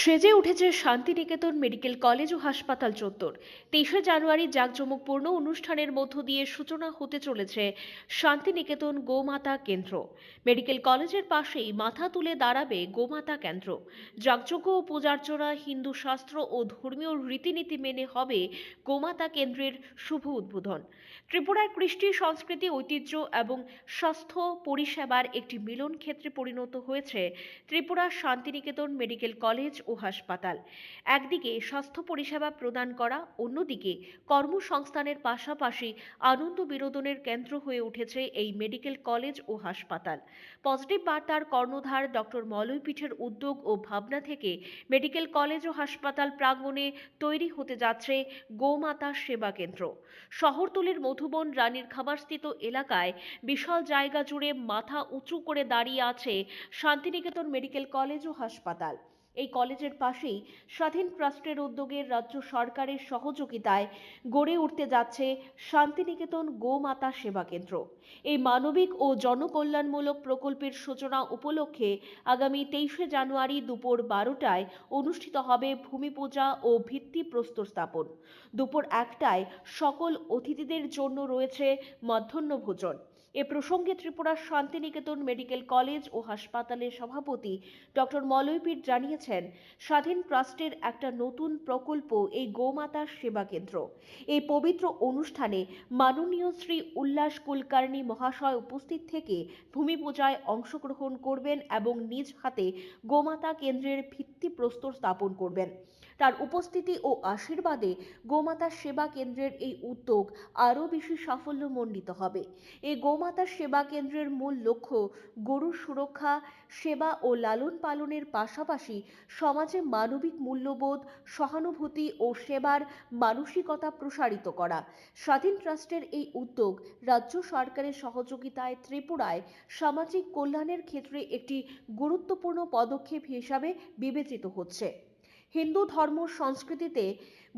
সেজে উঠেছে Santiniketan medical college ও হাসপাতাল চত্বর। 23শে জানুয়ারি জাঁকজমকপূর্ণ অনুষ্ঠানের মধ্য দিয়ে সূচনা হতে চলেছে শান্তিনিকেতন গোমাতা কেন্দ্র। মেডিকেল কলেজের পাশেই মাথা তুলে দাঁড়াবে গোমাতা কেন্দ্র। যাগযজ্ঞ ও পূজার্চনা, হিন্দু শাস্ত্র ও ধর্মীয় রীতিনীতি মেনে হবে গোমাতা কেন্দ্রের শুভ উদ্বোধন। ত্রিপুরার কৃষ্টি, সংস্কৃতি, ঐতিহ্য এবং স্বাস্থ্য পরিষেবার একটি মিলন ক্ষেত্রে পরিণত হয়েছে ত্রিপুরা শান্তিনিকেতন মেডিকেল কলেজ ও হাসপাতাল। একদিকে স্বাস্থ্য পরিষেবা প্রদান করা, অন্যদিকে কর্মসংস্থানের পাশাপাশি আনন্দ বিনোদনের কেন্দ্র হয়ে উঠেছে এই মেডিকেল কলেজ ও হাসপাতাল। পজিটিভ বার্তার কর্ণধার ডক্টর মলয়পীঠের উদ্যোগ ও ভাবনা থেকে মেডিকেল কলেজ ও হাসপাতাল প্রাঙ্গণে তৈরি হতে যাচ্ছে গোমাতা সেবা কেন্দ্র। শহরতলির মধুবন রানীর খামারস্থিত এলাকায় বিশাল জায়গা জুড়ে মাথা উঁচু করে দাঁড়িয়ে আছে শান্তিনিকেতন মেডিকেল কলেজ ও হাসপাতাল। এই কলেজের পাশেই স্বাধীন ট্রাস্টের উদ্যোগে রাজ্য সরকারের সহযোগিতায় গড়ে উঠতে যাচ্ছে শান্তিনিকেতন গোমাতা সেবা কেন্দ্র। এই মানবিক ও জনকল্যাণমূলক প্রকল্পের সূচনা উপলক্ষে আগামী 23শে জানুয়ারি দুপুর 12টায় অনুষ্ঠিত হবে ভূমি পূজা ও ভিত্তিপ্রস্তর স্থাপন। দুপুর 1টায় সকল অতিথিদের জন্য রয়েছে মধ্যাহ্নভোজন। এ প্রসঙ্গে ত্রিপুরার শান্তিনিকেতন মেডিকেল কলেজ ও হাসপাতালের সভাপতি ডক্টর মলয়পীঠ জানিয়েছেন, স্বাধীন ট্রাস্টের একটা নতুন প্রকল্প এই গোমাতার সেবা কেন্দ্র। এই পবিত্র অনুষ্ঠানে মাননীয় শ্রী উল্লাস কুলকার্নি মহাশয় উপস্থিত থেকে ভূমি পূজায় অংশগ্রহণ করবেন এবং নিজ হাতে গোমাতা কেন্দ্রের ভিত্তিপ্রস্তর স্থাপন করবেন। তার উপস্থিতি ও আশীর্বাদে গোমাতা সেবা কেন্দ্রের এই উদ্যোগ আরও বেশি সাফল্যমণ্ডিত হবে। এই গোমাতা সেবা কেন্দ্রের মূল লক্ষ্য গরুর সুরক্ষা, সেবা ও লালন পালনের পাশাপাশি সমাজে মানবিক মূল্যবোধ, সহানুভূতি ও সেবার মানসিকতা প্রসারিত করা। স্বাধীন ট্রাস্টের এই উদ্যোগ রাজ্য সরকারের সহযোগিতায় ত্রিপুরায় সামাজিক কল্যাণের ক্ষেত্রে একটি গুরুত্বপূর্ণ পদক্ষেপ হিসাবে বিবেচিত হচ্ছে। হিন্দু ধর্ম সংস্কৃতিতে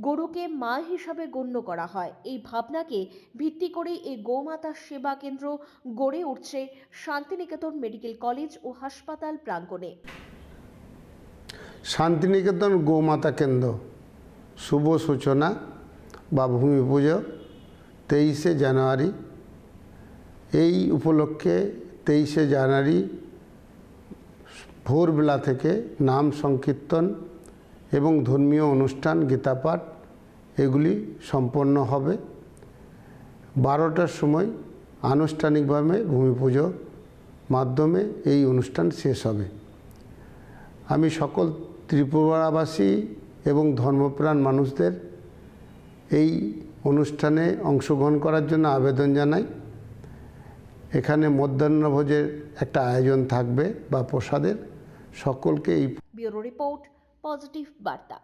গরুকে মা হিসাবে গণ্য করা হয়। এই ভাবনাকে ভিত্তি করেই এই গোমাতা সেবা কেন্দ্র গড়ে উঠছে শান্তিনিকেতন মেডিকেল কলেজ ও হাসপাতাল প্রাঙ্গণে। শান্তিনিকেতন গোমাতা কেন্দ্র শুভ সূচনা বা ভূমি পুজো 23শে জানুয়ারি। এই উপলক্ষে 23শে জানুয়ারি ভোরবেলা থেকে নাম সংকীর্তন এবং ধর্মীয় অনুষ্ঠান, গীতাপাঠ এগুলি সম্পন্ন হবে। 12টার সময় আনুষ্ঠানিকভাবে ভূমি পুজোর মাধ্যমে এই অনুষ্ঠান শেষ হবে। আমি সকল ত্রিপুরাবাসী এবং ধর্মপ্রাণ মানুষদের এই অনুষ্ঠানে অংশগ্রহণ করার জন্য আবেদন জানাই। এখানে মধ্যাহ্নভোজের একটা আয়োজন থাকবে বা প্রসাদের। সকলকে এই ব্যুরো রিপোর্ট, পজিটিভ বার্তা।